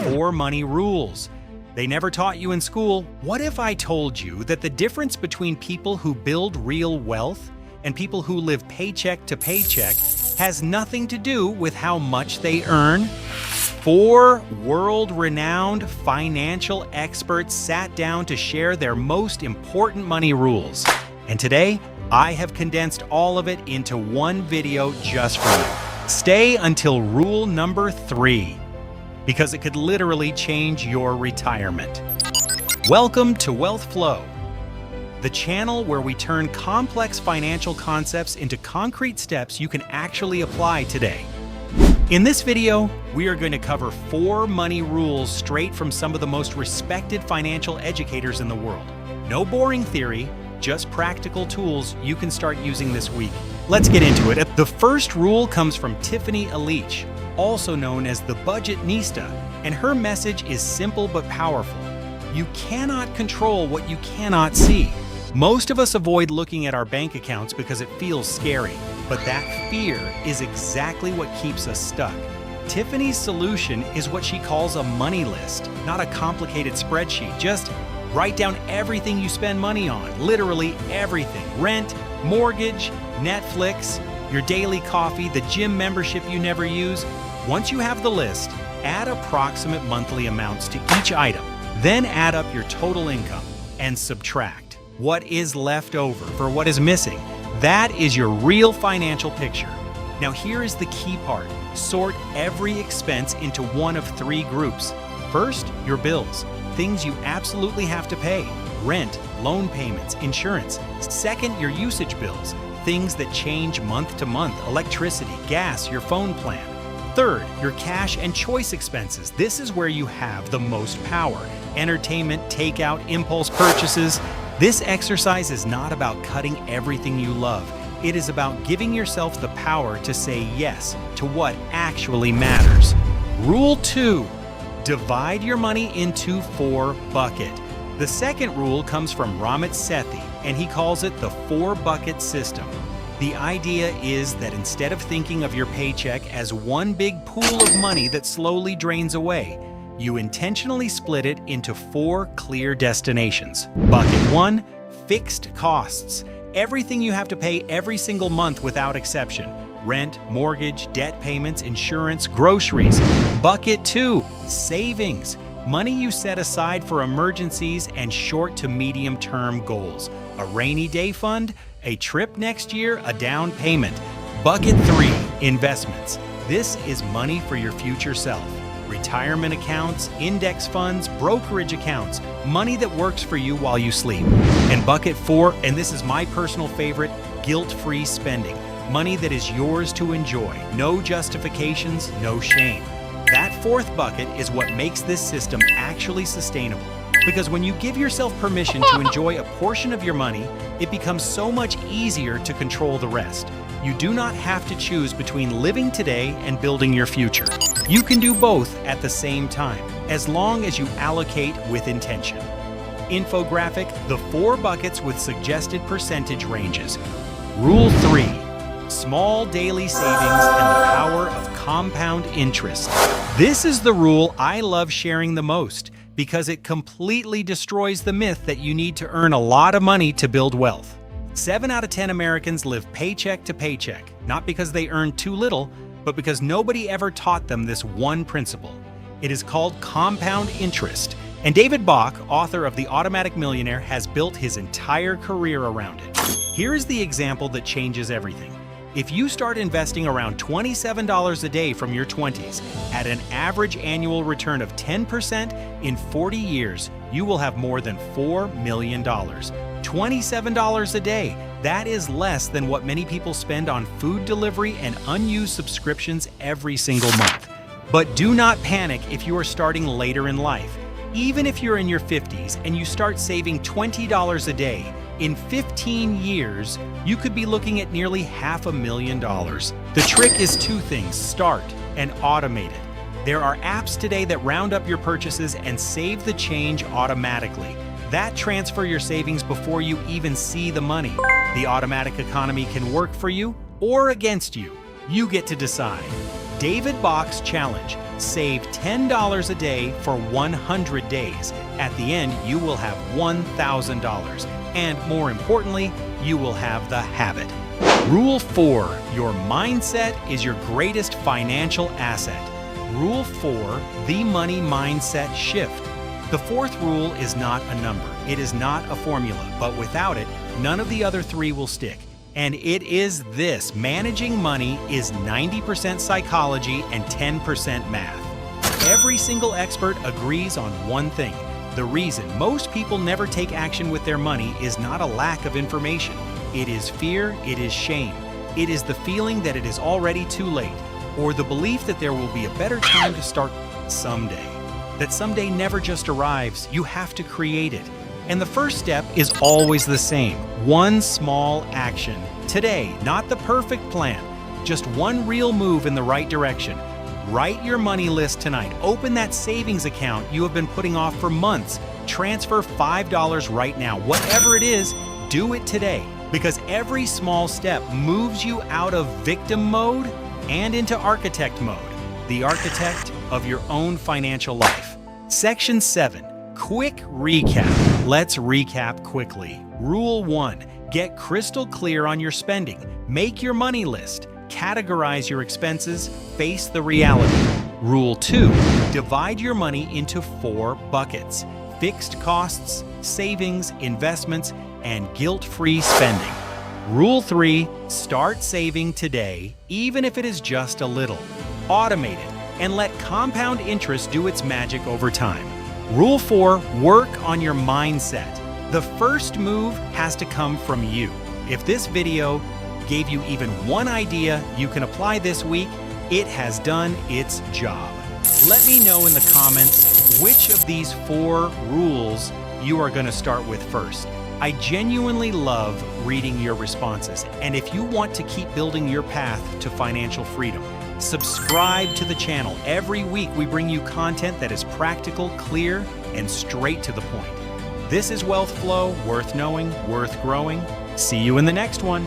Four money rules. They never taught you in school. What if I told you that the difference between people who build real wealth and people who live paycheck to paycheck has nothing to do with how much they earn? Four world-renowned financial experts sat down to share their most important money rules. And today, I have condensed all of it into one video just for you. Stay until rule number 3, because it could literally change your retirement. Welcome to Wealth Flow, the channel where we turn complex financial concepts into concrete steps you can actually apply today. In this video, we are going to cover 4 money rules straight from some of the most respected financial educators in the world. No boring theory, just practical tools you can start using this week. Let's get into it. The first rule comes from Tiffany Alich, also known as the Budgetnista, and her message is simple but powerful. You cannot control what you cannot see. Most of us avoid looking at our bank accounts because it feels scary, but that fear is exactly what keeps us stuck. Tiffany's solution is what she calls a money list, not a complicated spreadsheet. Just write down everything you spend money on, literally everything. Rent, mortgage, Netflix, your daily coffee, the gym membership you never use. Once you have the list, add approximate monthly amounts to each item. Then add up your total income and subtract what is left over for what is missing. That is your real financial picture. Now here is the key part. Sort every expense into one of 3 groups. First, your bills, things you absolutely have to pay. Rent, loan payments, insurance. Second, your usage bills, things that change month to month, electricity, gas, your phone plan. Third, your cash and choice expenses. This is where you have the most power. Entertainment, takeout, impulse purchases. This exercise is not about cutting everything you love. It is about giving yourself the power to say yes to what actually matters. Rule 2, divide your money into 4 buckets. The second rule comes from Ramit Sethi, and he calls it the 4-bucket system. The idea is that instead of thinking of your paycheck as one big pool of money that slowly drains away, you intentionally split it into 4 clear destinations. Bucket 1, fixed costs. Everything you have to pay every single month without exception. Rent, mortgage, debt payments, insurance, groceries. Bucket 2, savings. Money you set aside for emergencies and short to medium-term goals. A rainy day fund, a trip next year, a down payment. Bucket 3, investments. This is money for your future self. Retirement accounts, index funds, brokerage accounts, money that works for you while you sleep. And bucket 4, and this is my personal favorite, guilt-free spending. Money that is yours to enjoy. No justifications, no shame. That 4th bucket is what makes this system actually sustainable. Because when you give yourself permission to enjoy a portion of your money, it becomes so much easier to control the rest. You do not have to choose between living today and building your future. You can do both at the same time, as long as you allocate with intention. Infographic, the 4 buckets with suggested percentage ranges. Rule 3, small daily savings and the power of compound interest. This is the rule I love sharing the most, because it completely destroys the myth that you need to earn a lot of money to build wealth. 7 out of 10 Americans live paycheck to paycheck, not because they earn too little, but because nobody ever taught them this one principle. It is called compound interest, and David Bach, author of The Automatic Millionaire, has built his entire career around it. Here is the example that changes everything. If you start investing around $27 a day from your 20s at an average annual return of 10%, in 40 years, you will have more than $4 million. $27 a day. That is less than what many people spend on food delivery and unused subscriptions every single month. But do not panic if you are starting later in life. Even if you're in your 50s and you start saving $20 a day, in 15 years, you could be looking at nearly $500,000. The trick is 2 things: start and automate it. There are apps today that round up your purchases and save the change automatically. That transfer your savings before you even see the money. The automatic economy can work for you or against you. You get to decide. David Bach's challenge. Save $10 a day for 100 days. At the end, you will have $1,000. And more importantly, you will have the habit. Rule 4. Your mindset is your greatest financial asset. Rule 4. The money mindset shift. The fourth rule is not a number. It is not a formula, but without it, none of the other three will stick. And it is this: managing money is 90% psychology and 10% math. Every single expert agrees on one thing. The reason most people never take action with their money is not a lack of information. It is fear, it is shame. It is the feeling that it is already too late, or the belief that there will be a better time to start someday. That someday never just arrives, you have to create it. And the first step is always the same: one small action. Today, not the perfect plan, just one real move in the right direction. Write your money list tonight. Open that savings account you have been putting off for months. Transfer $5 right now. Whatever it is, do it today. Because every small step moves you out of victim mode and into architect mode. The architect of your own financial life. Section 7. Quick recap. Let's recap quickly. Rule 1. Get crystal clear on your spending. Make your money list. Categorize your expenses. Face the reality. Rule 2. Divide your money into 4 buckets: fixed costs, savings, investments, and guilt-free spending. Rule 3. Start saving today, even if it is just a little. Automate it and let compound interest do its magic over time. Rule 4. Work on your mindset. The first move has to come from you. If this video gave you even one idea you can apply this week, it has done its job. Let me know in the comments which of these 4 rules you are going to start with first. I genuinely love reading your responses, and if you want to keep building your path to financial freedom, subscribe to the channel. Every week we bring you content that is practical, clear, and straight to the point. This is Wealth Flow, worth knowing, worth growing. See you in the next one.